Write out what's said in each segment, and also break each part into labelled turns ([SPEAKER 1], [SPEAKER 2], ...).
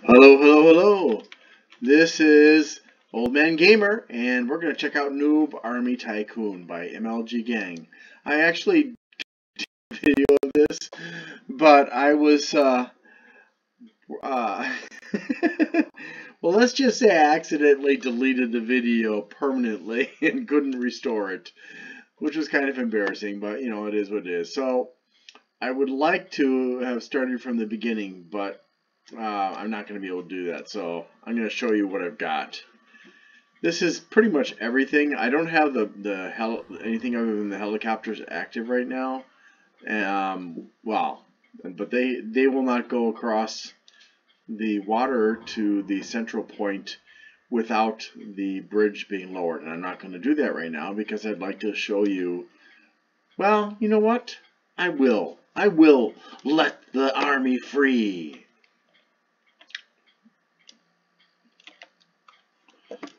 [SPEAKER 1] Hello, hello, hello. This is Old Man Gamer, and we're going to check out Noob Army Tycoon by MLG Gang. I actually did a video of this, but I was, well, let's just say I accidentally deleted the video permanently and couldn't restore it, which was kind of embarrassing, but, you know, it is what it is. So, I would like to have started from the beginning, but I'm not going to be able to do that, so I'm going to show you what I've got. This is pretty much everything. I don't have anything other than the helicopters active right now. Well, but they will not go across the water to the central point without the bridge being lowered, and I'm not going to do that right now because I'd like to show you. Well, you know what? I will let the army free.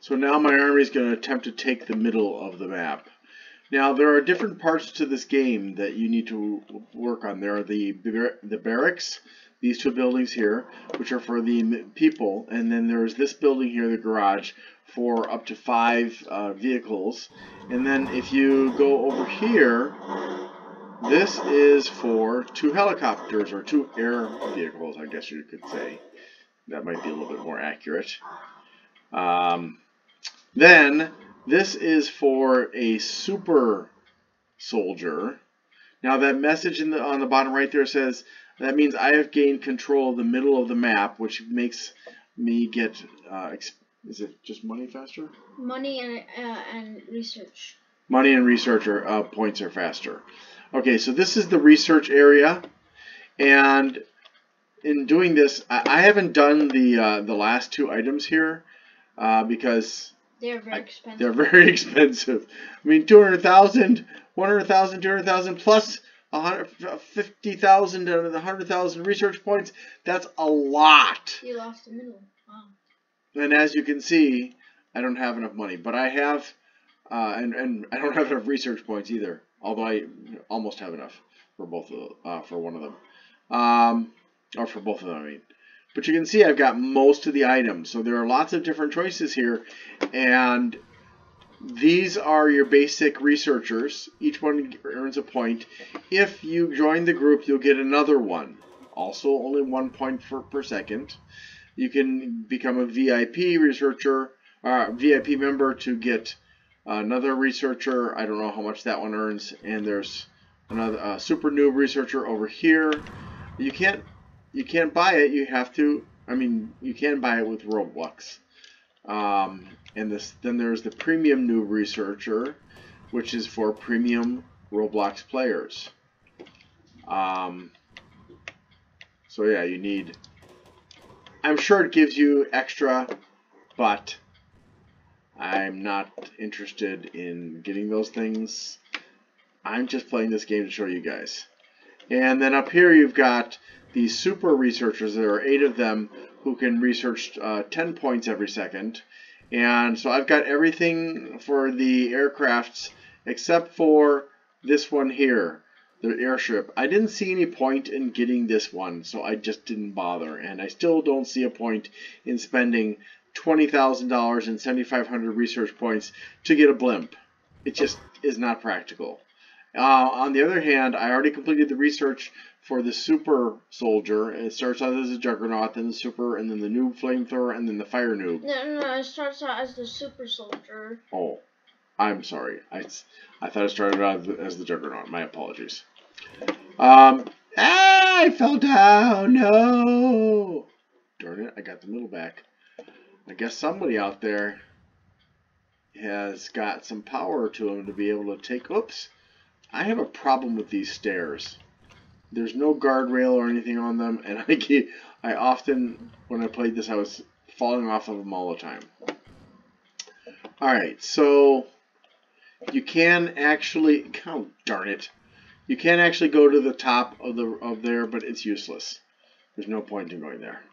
[SPEAKER 1] So now my army is going to attempt to take the middle of the map. Now there are different parts to this game that you need to work on. There are the barracks, these two buildings here, which are for the people, and then there's this building here, the garage, for up to 5 vehicles. And then if you go over here, this is for 2 helicopters, or 2 air vehicles, I guess you could say. That might be a little bit more accurate. Then this is for a super soldier. Now that message on the bottom right there says that means I have gained control of the middle of the map, which makes me get is it just money faster?
[SPEAKER 2] Money and research.
[SPEAKER 1] Money and researcher points are faster. Okay, so this is the research area, and in doing this, I haven't done the last 2 items here because
[SPEAKER 2] they're very expensive.
[SPEAKER 1] They're very expensive. I mean, 200,000, 100,000, 200,000 plus 150,000 and 100,000 research points. That's a lot.
[SPEAKER 2] You lost the middle. Wow.
[SPEAKER 1] And as you can see, I don't have enough money, but I have, and I don't have enough research points either. Although I almost have enough for both of for one of them, or for both of them, I mean. But you can see I've got most of the items. So there are lots of different choices here. And these are your basic researchers. Each one earns a point. If you join the group, you'll get another one. Also only 1 point per second. You can become a VIP researcher, VIP member to get another researcher. I don't know how much that one earns. And there's another super noob researcher over here. You can't buy it. You have to. I mean, you can buy it with Robux. And then there's the premium noob researcher, which is for premium Roblox players. So yeah, you need. I'm sure it gives you extra, but I'm not interested in getting those things. I'm just playing this game to show you guys. And then up here you've got these super researchers. There are 8 of them who can research 10 points every second. And so I've got everything for the aircrafts except for this one here, the airship. I didn't see any point in getting this one, so I just didn't bother. And I still don't see a point in spending $20,000 and 7,500 research points to get a blimp. It just is not practical. On the other hand, I already completed the research for the super soldier. It starts out as a juggernaut, then the super, and then the noob flamethrower, and then the fire noob.
[SPEAKER 2] No, it starts out as the super soldier.
[SPEAKER 1] Oh, I'm sorry. I thought it started out as the juggernaut. My apologies. I fell down. No. Darn it, I got the middle back. I guess somebody out there has got some power to him to be able to take... Oops. I have a problem with these stairs. There's no guardrail or anything on them, and I often, when I played this, I was falling off of them all the time. Alright, so you can actually, oh darn it, you can actually go to the top of there, but it's useless. There's no point in going there.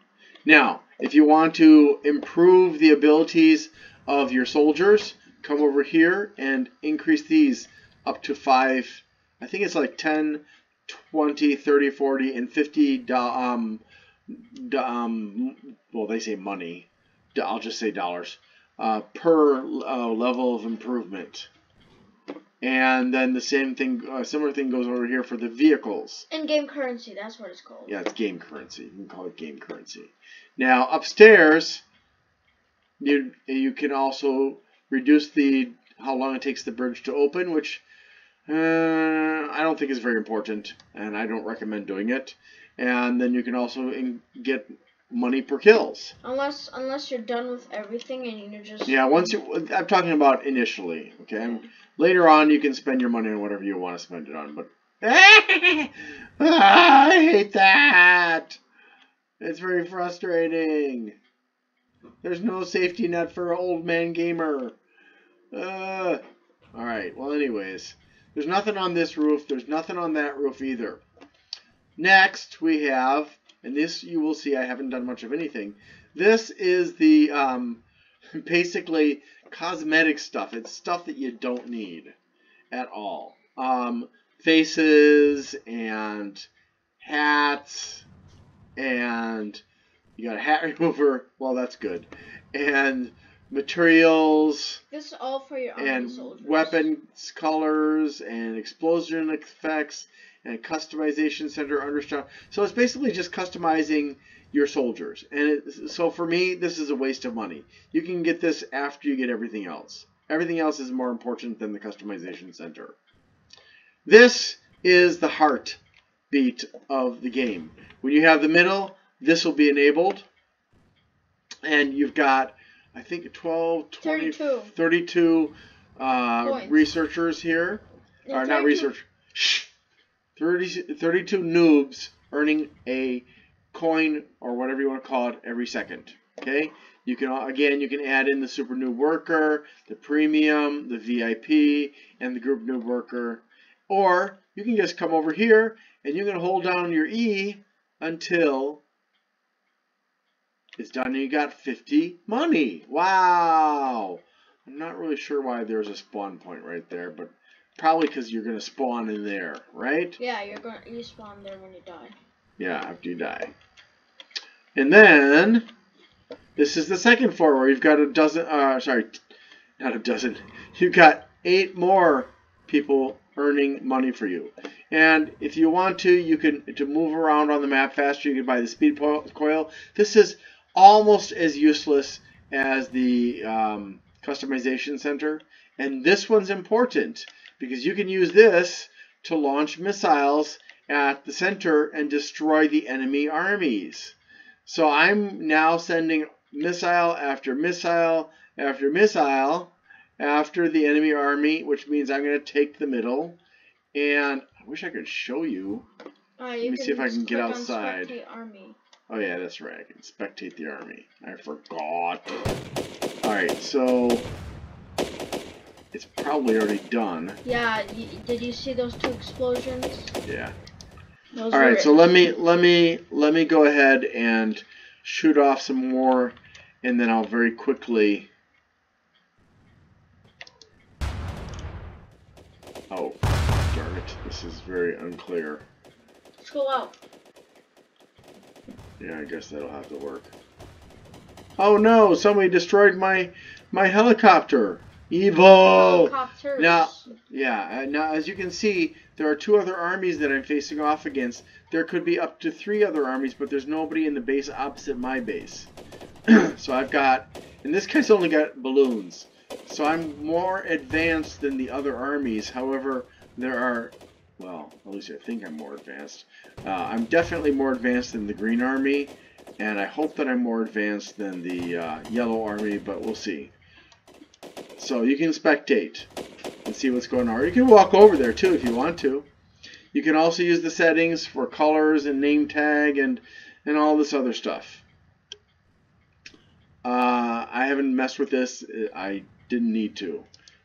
[SPEAKER 1] Now, if you want to improve the abilities of your soldiers, come over here and increase these up to 5, I think it's like 10, 20, 30, 40, and 50 well, they say money. I'll just say dollars per level of improvement. And then the same thing, similar thing goes over here for the vehicles.
[SPEAKER 2] In-game currency, that's what it's called.
[SPEAKER 1] Yeah, it's game currency. You can call it game currency. Now upstairs, you can also reduce how long it takes the bridge to open, which I don't think is very important, and I don't recommend doing it. And then you can also get money per kills.
[SPEAKER 2] Unless you're done with everything and you're just...
[SPEAKER 1] Yeah, I'm talking about initially, okay? Yeah. Later on, you can spend your money on whatever you want to spend it on, but... I hate that! It's very frustrating. There's no safety net for an old man gamer. Alright, well anyways. There's nothing on this roof. There's nothing on that roof either. Next, we have... And this, you will see, I haven't done much of anything. This is the, basically, cosmetic stuff. It's stuff that you don't need at all. Faces and hats, and you got a hat remover. Well, that's good. And materials.
[SPEAKER 2] This is all for your army soldiers.
[SPEAKER 1] Weapons colors and explosion effects. And customization center understand. So it's basically just customizing your soldiers. And so for me, this is a waste of money. You can get this after you get everything else. Everything else is more important than the customization center. This is the heartbeat of the game. When you have the middle, this will be enabled. And you've got, I think, 12, 20, 32 researchers here.
[SPEAKER 2] Yeah,
[SPEAKER 1] or not research. Shh. 32 noobs earning a coin or whatever you want to call it every second. Okay, you can add in the super noob worker, the premium, the VIP, and the group noob worker, or you can just come over here and you're going to hold down your E until it's done and you got 50 money. Wow! I'm not really sure why there's a spawn point right there, but probably because you're going to spawn in there, right?
[SPEAKER 2] Yeah, you spawn there when you die.
[SPEAKER 1] Yeah, after you die. And then, this is the second floor where you've got a dozen, sorry, not a dozen. You've got 8 more people earning money for you. And if you want to, you can, to move around on the map faster, you can buy the speed coil. This is almost as useless as the customization center. And this one's important, because you can use this to launch missiles at the center and destroy the enemy armies. So I'm now sending missile after missile after missile after the enemy army, which means I'm going to take the middle. And I wish I could show you. Let me see if I can get outside. Oh yeah, that's right. I can spectate the army. I forgot. Alright, so... It's probably already done.
[SPEAKER 2] Yeah, did you see those 2 explosions?
[SPEAKER 1] Yeah. All right, so let me go ahead and shoot off some more, and then I'll very quickly. Oh, darn it! This is very unclear.
[SPEAKER 2] Let's go out.
[SPEAKER 1] Yeah, I guess that'll have to work. Oh no! Somebody destroyed my helicopter. Evil! Now, yeah. Now, as you can see, there are 2 other armies that I'm facing off against. There could be up to 3 other armies, but there's nobody in the base opposite my base. So I've got, and this guy's only got balloons. So I'm more advanced than the other armies. However, there are, well, at least I think I'm more advanced. I'm definitely more advanced than the green army, and I hope that I'm more advanced than the yellow army, but we'll see. So you can spectate and see what's going on. Or you can walk over there too if you want to. You can also use the settings for colors and name tag and all this other stuff. I haven't messed with this. I didn't need to.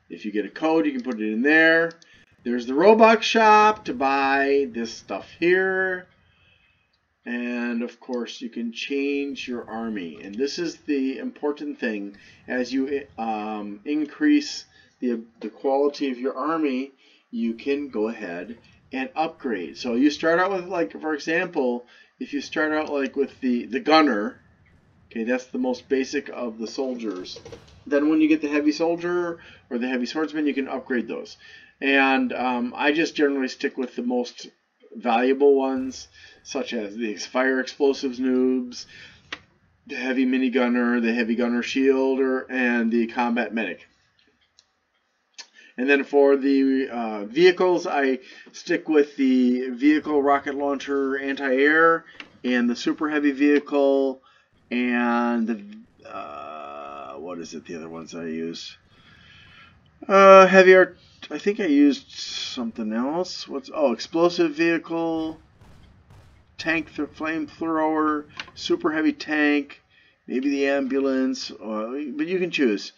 [SPEAKER 1] If you get a code, you can put it in there. There's the Robux shop to buy this stuff here. And of course you can change your army, and this is the important thing. As you increase the quality of your army, you can go ahead and upgrade. So you start out with, like, for example, if you start out like with the gunner, okay, that's the most basic of the soldiers. Then when you get the heavy soldier or the heavy swordsman, you can upgrade those. And I just generally stick with the most valuable ones, such as the fire explosives noobs, the heavy minigunner, the heavy gunner shielder, and the combat medic. And then for the vehicles, I stick with the vehicle rocket launcher anti-air and the super heavy vehicle and the what is it? The other ones I use heavier. I think I used something else. Explosive vehicle, tank, flamethrower, super heavy tank, maybe the ambulance, but you can choose.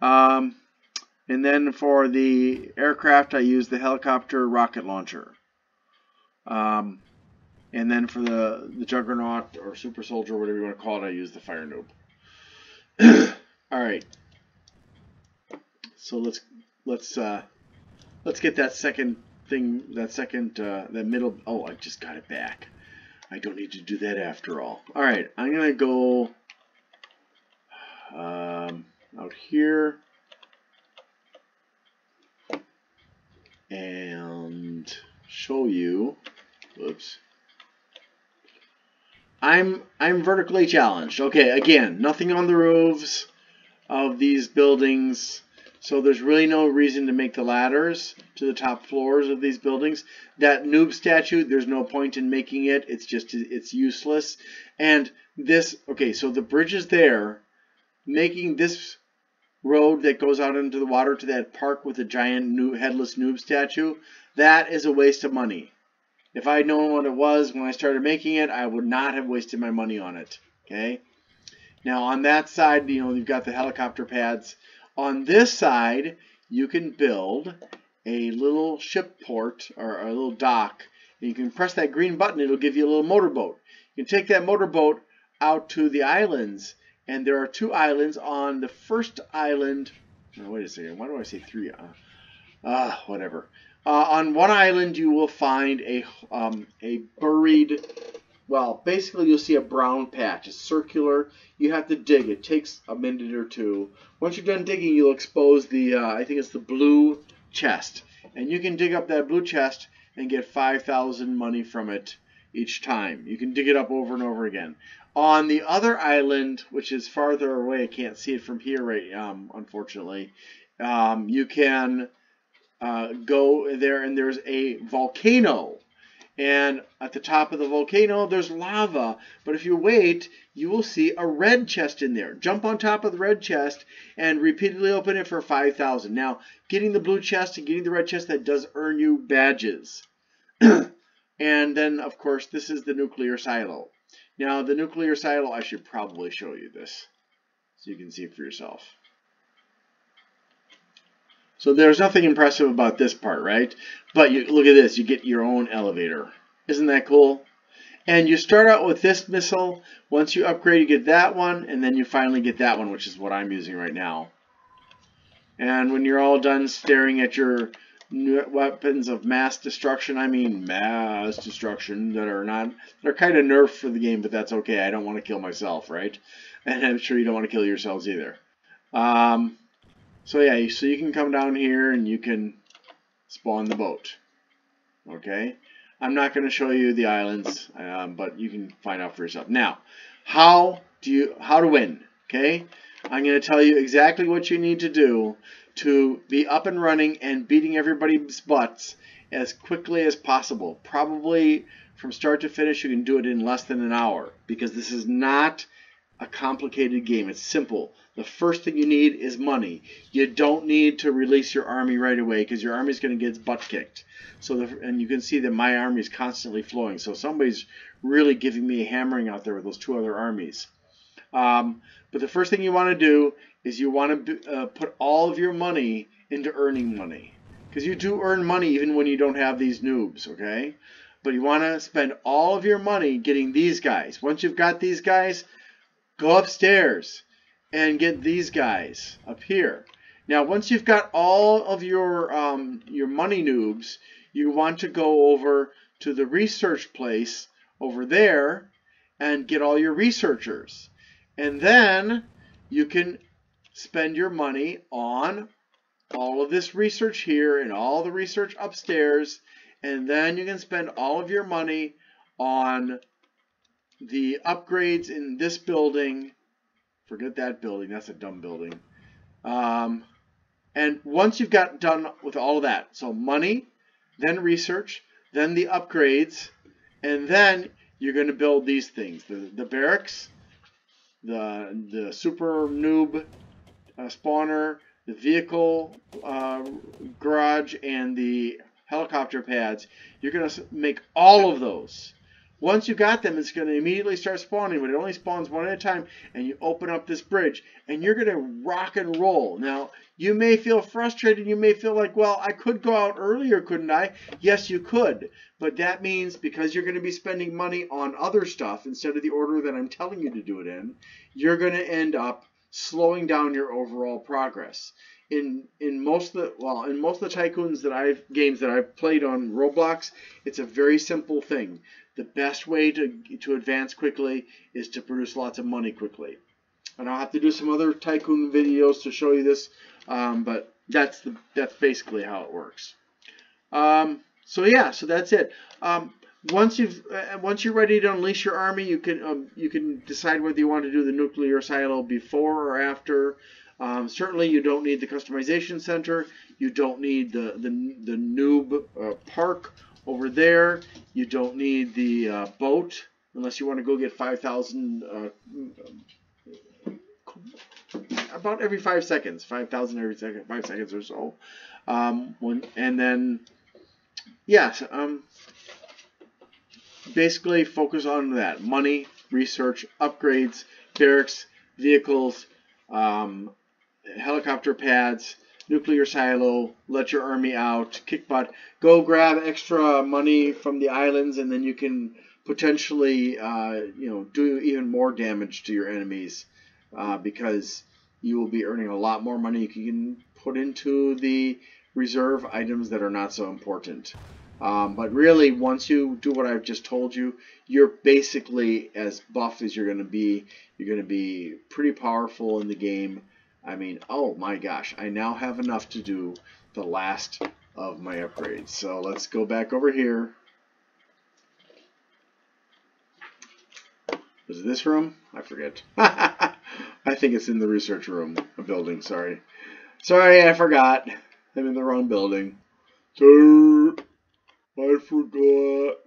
[SPEAKER 1] And then for the aircraft, I use the helicopter rocket launcher. And then for the juggernaut or super soldier, whatever you want to call it, I use the fire noob. All right. So let's get that second thing, that middle. Oh, I just got it back. I don't need to do that after all. All right, I'm gonna go out here. And show you. Whoops. I'm vertically challenged. Okay, again, nothing on the roofs of these buildings, so there's really no reason to make the ladders to the top floors of these buildings. That noob statue, there's no point in making it. It's useless. And this, okay, so the bridge is there. Making this road that goes out into the water to that park with a giant headless noob statue, that is a waste of money. If I had known what it was when I started making it, I would not have wasted my money on it. Okay. Now on that side, you've got the helicopter pads. On this side, you can build a little ship port or a little dock. And you can press that green button. It'll give you a little motorboat. You can take that motorboat out to the islands. And there are 2 islands. On the first island, wait a second, why do I say 3? Whatever. On one island, you will find a buried, well, basically you'll see a brown patch. It's circular. You have to dig. It takes a minute or 2. Once you're done digging, you'll expose the, I think it's the blue chest. And you can dig up that blue chest and get 5,000 money from it each time. You can dig it up over and over again. On the other island, which is farther away, I can't see it from here, unfortunately, you can go there, and there's a volcano. And at the top of the volcano, there's lava. But if you wait, you will see a red chest in there. Jump on top of the red chest and repeatedly open it for 5,000. Now, getting the blue chest and getting the red chest, that does earn you badges. And then, of course, this is the nuclear silo. Now, the nuclear silo, I should probably show you this so you can see for yourself. So there's nothing impressive about this part, right? But look at this. You get your own elevator. Isn't that cool? And you start out with this missile. Once you upgrade, you get that one. And then you finally get that one, which is what I'm using right now. And when you're all done staring at your weapons of mass destruction, I mean mass destruction, they're kind of nerfed for the game, but that's okay. I don't want to kill myself, right? And I'm sure you don't want to kill yourselves either. So yeah, so you can come down here and you can spawn the boat. Okay, I'm not going to show you the islands, but you can find out for yourself. Now, how to win? Okay, I'm going to tell you exactly what you need to do to be up and running and beating everybody's butts as quickly as possible. Probably from start to finish, you can do it in less than an hour, because this is not a complicated game. It's simple. The first thing you need is money. You don't need to release your army right away, because your army is going to get its butt kicked. And you can see that my army is constantly flowing. So somebody's really giving me a hammering out there with those 2 other armies. But the first thing you want to do is you want to put all of your money into earning money. Because you do earn money even when you don't have these noobs, okay? But you want to spend all of your money getting these guys. Once you've got these guys, go upstairs and get these guys up here. Now, once you've got all of your money noobs, you want to go over to the research place over there, and get all your researchers. And then you can spend your money on all of this research here and all the research upstairs. And then you can spend all of your money on the upgrades in this building. Forget that building. That's a dumb building. And once you've got done with all of that, so money, then research, then the upgrades, and then you're going to build these things. The barracks, the super noob spawner, the vehicle garage, and the helicopter pads. You're going to make all of those. Once you got them, it's going to immediately start spawning, but it only spawns one at a time, and you open up this bridge, and you're going to rock and roll. Now, you may feel frustrated. You may feel like, well, I could go out earlier, couldn't I? Yes, you could, but that means because you're going to be spending money on other stuff instead of the order that I'm telling you to do it in, you're going to end up slowing down your overall progress. In most of the Tycoons games that I've played on Roblox, it's a very simple thing. The best way to advance quickly is to produce lots of money quickly. And I'll have to do some other Tycoon videos to show you this, but that's basically how it works. So that's it. Once you're ready to unleash your army, you can decide whether you want to do the nuclear silo before or after. Certainly, you don't need the customization center. You don't need the noob park over there. You don't need the boat unless you want to go get 5,000 about every 5 seconds. 5,000 every 5 seconds or so. Basically focus on that: money, research, upgrades, barracks, vehicles, helicopter pads, nuclear silo, let your army out, kick butt, go grab extra money from the islands, and then you can potentially do even more damage to your enemies because you will be earning a lot more money you can put into the reserve items that are not so important. But really, once you do what I've just told you, you're basically as buff as you're going to be. You're going to be pretty powerful in the game. I mean, oh my gosh, I now have enough to do the last of my upgrades. So let's go back over here. Was it this room? I forget. I think it's in the research room, a building, sorry. Sorry, I forgot. I'm in the wrong building. I forgot.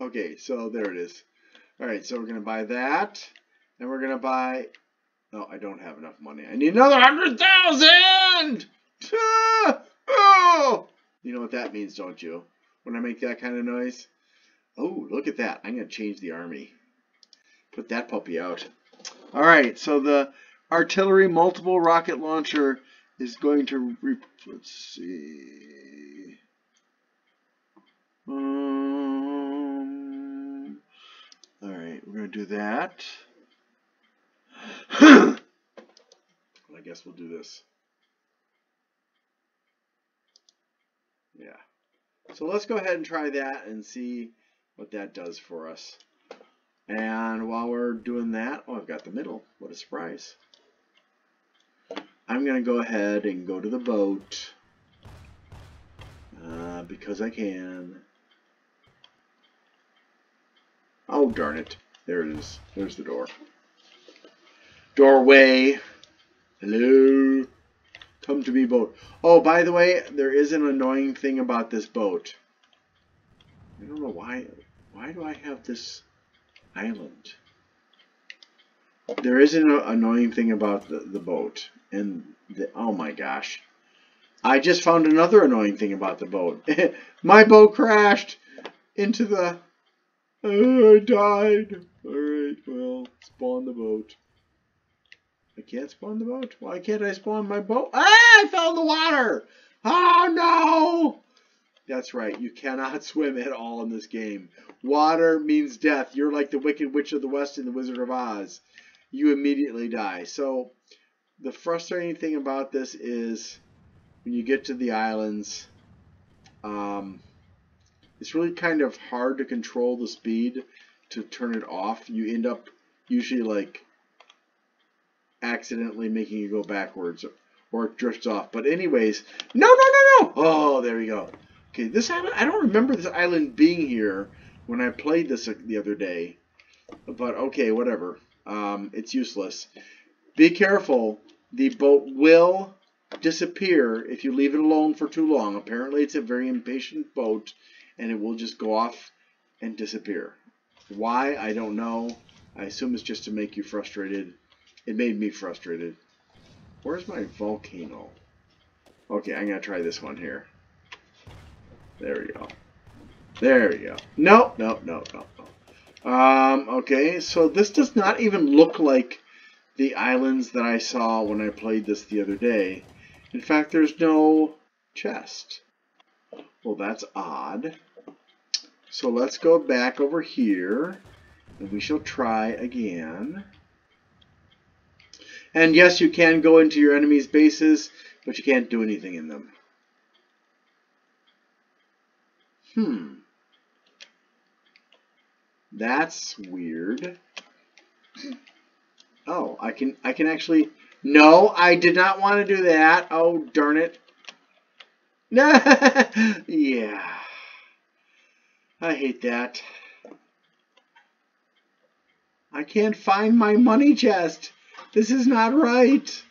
[SPEAKER 1] Okay, so there it is. Alright, so we're going to buy that. And we're going to buy... No, I don't have enough money. I need another 100,000! Oh! You know what that means, don't you? When I make that kind of noise? Oh, look at that. I'm going to change the army. Put that puppy out. Alright, so the artillery multiple rocket launcher is going to... Let's see... Alright, we're going to do that. I guess we'll do this. Yeah. So let's go ahead and try that and see what that does for us. And while we're doing that, oh, I've got the middle. What a surprise. I'm going to go ahead and go to the boat. Because I can. Oh, darn it. There it is. There's the door. Doorway. Hello. Come to me, boat. Oh, by the way, there is an annoying thing about this boat. I don't know why. Why do I have this island? There is an annoying thing about the boat. And oh my gosh. I just found another annoying thing about the boat. My boat crashed into the... I died. Alright, well, spawn the boat. I can't spawn the boat? Why can't I spawn my boat? Ah, I fell in the water! Oh, no! That's right, you cannot swim at all in this game. Water means death. You're like the Wicked Witch of the West in The Wizard of Oz. You immediately die. So, the frustrating thing about this is when you get to the islands, it's really kind of hard to control the speed to turn it off, you end up usually like accidentally making it go backwards, or it drifts off. But anyways, no. Oh, there we go. Okay, this island, I don't remember this island being here when I played this the other day. But okay, whatever. It's useless. Be careful. The boat will disappear if you leave it alone for too long. Apparently, it's a very impatient boat, and it will just go off and disappear. Why? I don't know. I assume it's just to make you frustrated. It made me frustrated. Where's my volcano? Okay, I'm going to try this one here. There we go. There we go. No. Okay, so this does not even look like the islands that I saw when I played this the other day. In fact, there's no chest. Well, that's odd. So let's go back over here, and we shall try again. And yes, you can go into your enemy's bases, but you can't do anything in them. That's weird. Oh, I can actually... No, I did not want to do that. Oh, darn it. Yeah. I hate that. I can't find my money chest. This is not right.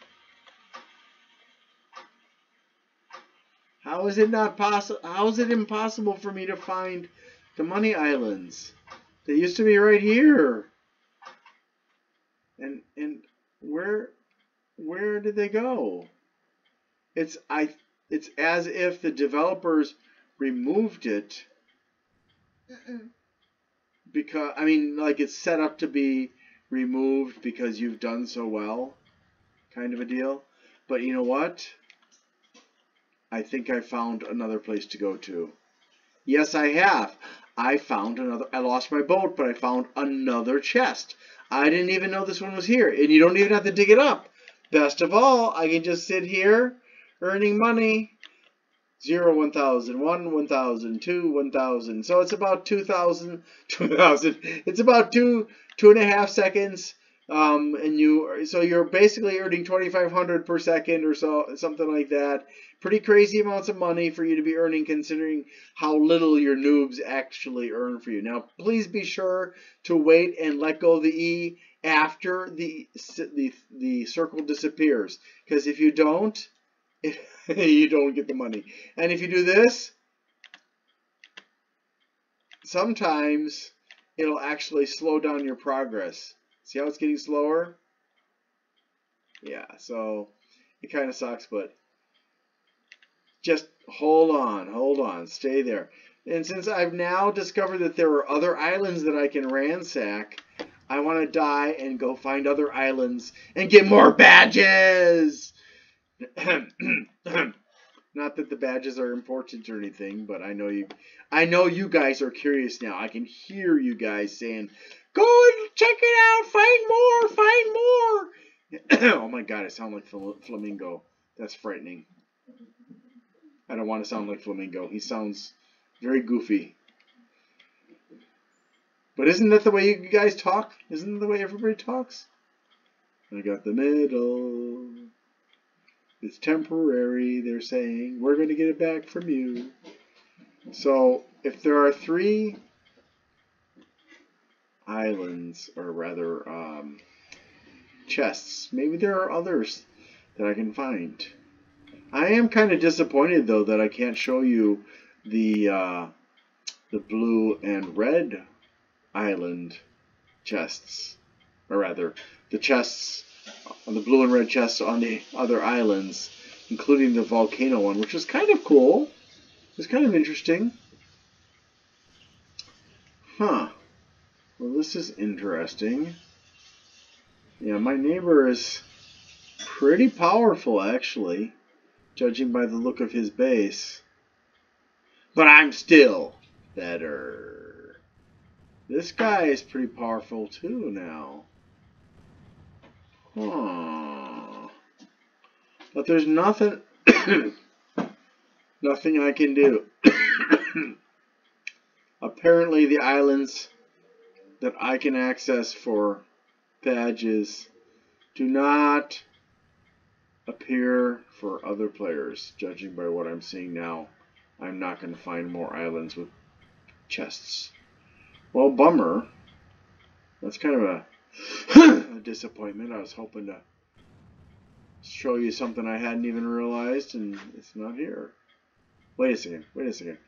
[SPEAKER 1] How is it not possible? How is it impossible for me to find the money islands? They used to be right here. And where did they go? It's as if the developers removed it. Because I mean, like, it's set up to be removed because you've done so well, kind of a deal. But you know what? I think I found another place to go to. Yes, I have. I found another. I lost my boat, but I found another chest. I didn't even know this one was here, and you don't even have to dig it up. Best of all, I can just sit here earning money. 0, 1,000, 1, 1,000, 2, 1,000. So it's about 2,000. It's about 2.5 seconds. So you're basically earning 2,500 per second or so, something like that. Pretty crazy amounts of money for you to be earning, considering how little your noobs actually earn for you. Now, please be sure to wait and let go of the E after the circle disappears, because if you don't, you don't get the money. And if you do this, sometimes it'll actually slow down your progress. See how it's getting slower? Yeah, so it kind of sucks, but just hold on, stay there. And since I've now discovered that there are other islands that I can ransack, I want to die and go find other islands and get more badges. Not that the badges are important or anything, but I know you guys are curious now. I can hear you guys saying, "Go and check it out, find more." Oh my god, I sound like Flamingo. That's frightening. I don't want to sound like Flamingo. He sounds very goofy. But isn't that the way you guys talk? Isn't that the way everybody talks? I got the middle. It's temporary, they're saying. We're going to get it back from you. So, if there are 3 islands, or rather, chests, maybe there are others that I can find. I am kind of disappointed, though, that I can't show you the blue and red island chests. Or rather, the chests on the blue and red chests on the other islands, including the volcano one, which was kind of cool. It's kind of interesting. Huh. Well, this is interesting. Yeah, my neighbor is pretty powerful, actually, judging by the look of his base. But I'm still better. This guy is pretty powerful, too, now. Huh. But there's nothing nothing I can do. Apparently the islands that I can access for badges do not appear for other players. Judging by what I'm seeing now, I'm not going to find more islands with chests. Well, bummer. That's kind of a disappointment. I was hoping to show you something I hadn't even realized, and it's not here. Wait a second. Wait a second.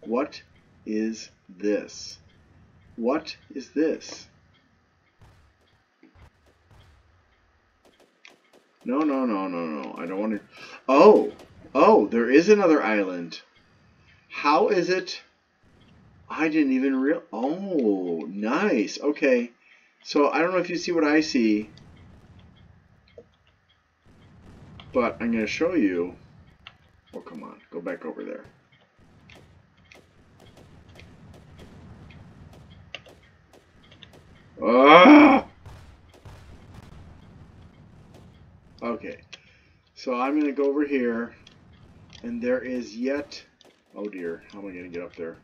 [SPEAKER 1] What is this? What is this? No, no, no, no, no. I don't want to... Oh! Oh, there is another island. How is it? I didn't even real... Oh, nice. Okay. So, I don't know if you see what I see. But I'm going to show you... Oh, come on. Go back over there. Ah! Okay. So I'm going to go over here. And there is yet... Oh dear. How am I going to get up there?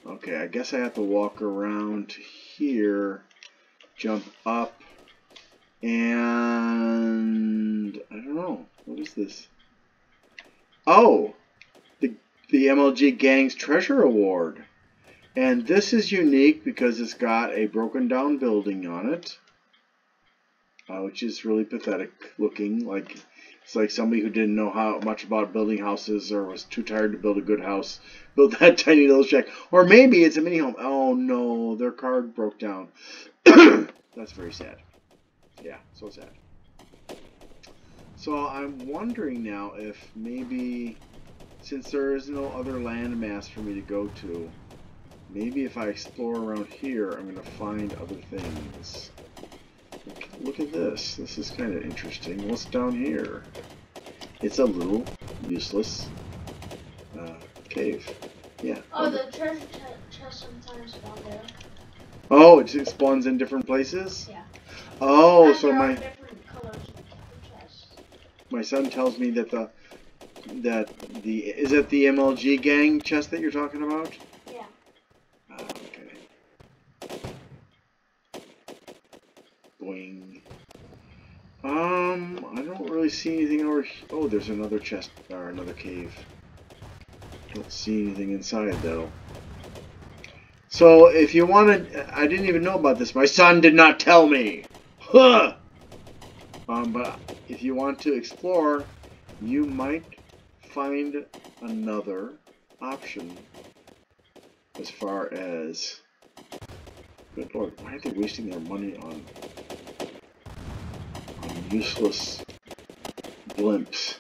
[SPEAKER 1] Okay, I guess I have to walk around here. Jump up. And... I don't know. What is this? Oh! The MLG Gang's Treasure Award. And this is unique because it's got a broken down building on it. Which is really pathetic looking. Like it's like somebody who didn't know how much about building houses or was too tired to build a good house built that tiny little shack. Or maybe it's a mini home. Oh no, their card broke down. That's very sad. Yeah, so sad. So I'm wondering now if maybe, since there is no other landmass for me to go to, maybe if I explore around here, I'm going to find other things. Look at this. This is kind of interesting. What's down here? It's a little useless cave. Yeah.
[SPEAKER 2] Oh, the treasure chest sometimes spawn there.
[SPEAKER 1] Oh, it spawns in different places?
[SPEAKER 2] Yeah.
[SPEAKER 1] Oh,
[SPEAKER 2] And
[SPEAKER 1] so
[SPEAKER 2] there are
[SPEAKER 1] my
[SPEAKER 2] different colors of chests.
[SPEAKER 1] my son tells me that is it the MLG gang chest that you're talking about?
[SPEAKER 2] Yeah.
[SPEAKER 1] Oh, okay. Boing. I don't really see anything over here. Oh, there's another chest or another cave. Don't see anything inside though. So if you wanted, I didn't even know about this. My son did not tell me. Huh. But if you want to explore, you might find another option as far as... Good Lord, why are they wasting their money on useless blimps?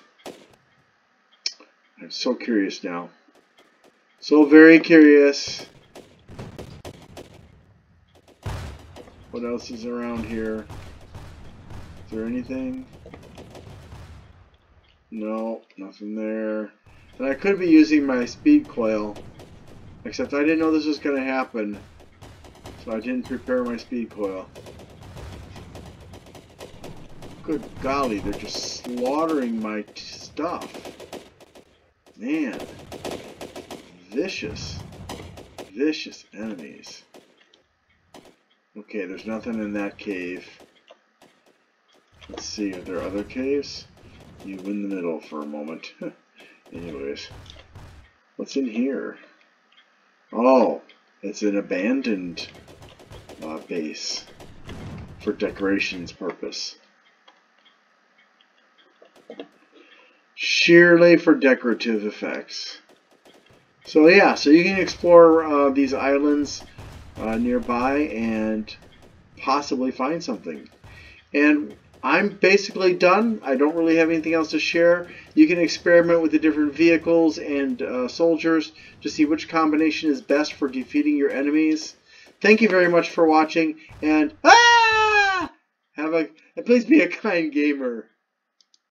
[SPEAKER 1] I'm so curious now. So very curious. What else is around here? Is there anything? No, nothing there. And I could be using my speed coil, except I didn't know this was going to happen, so I didn't prepare my speed coil. Good golly, they're just slaughtering my stuff. Man. Vicious. Vicious enemies. Okay, there's nothing in that cave. Let's see, are there other caves? You in the middle for a moment. Anyways. What's in here? Oh, it's an abandoned base for decorations purpose. Sheerly for decorative effects. So yeah, so you can explore these islands nearby and possibly find something. And I'm basically done. I don't really have anything else to share. You can experiment with the different vehicles and soldiers to see which combination is best for defeating your enemies. Thank you very much for watching, and please be a kind gamer.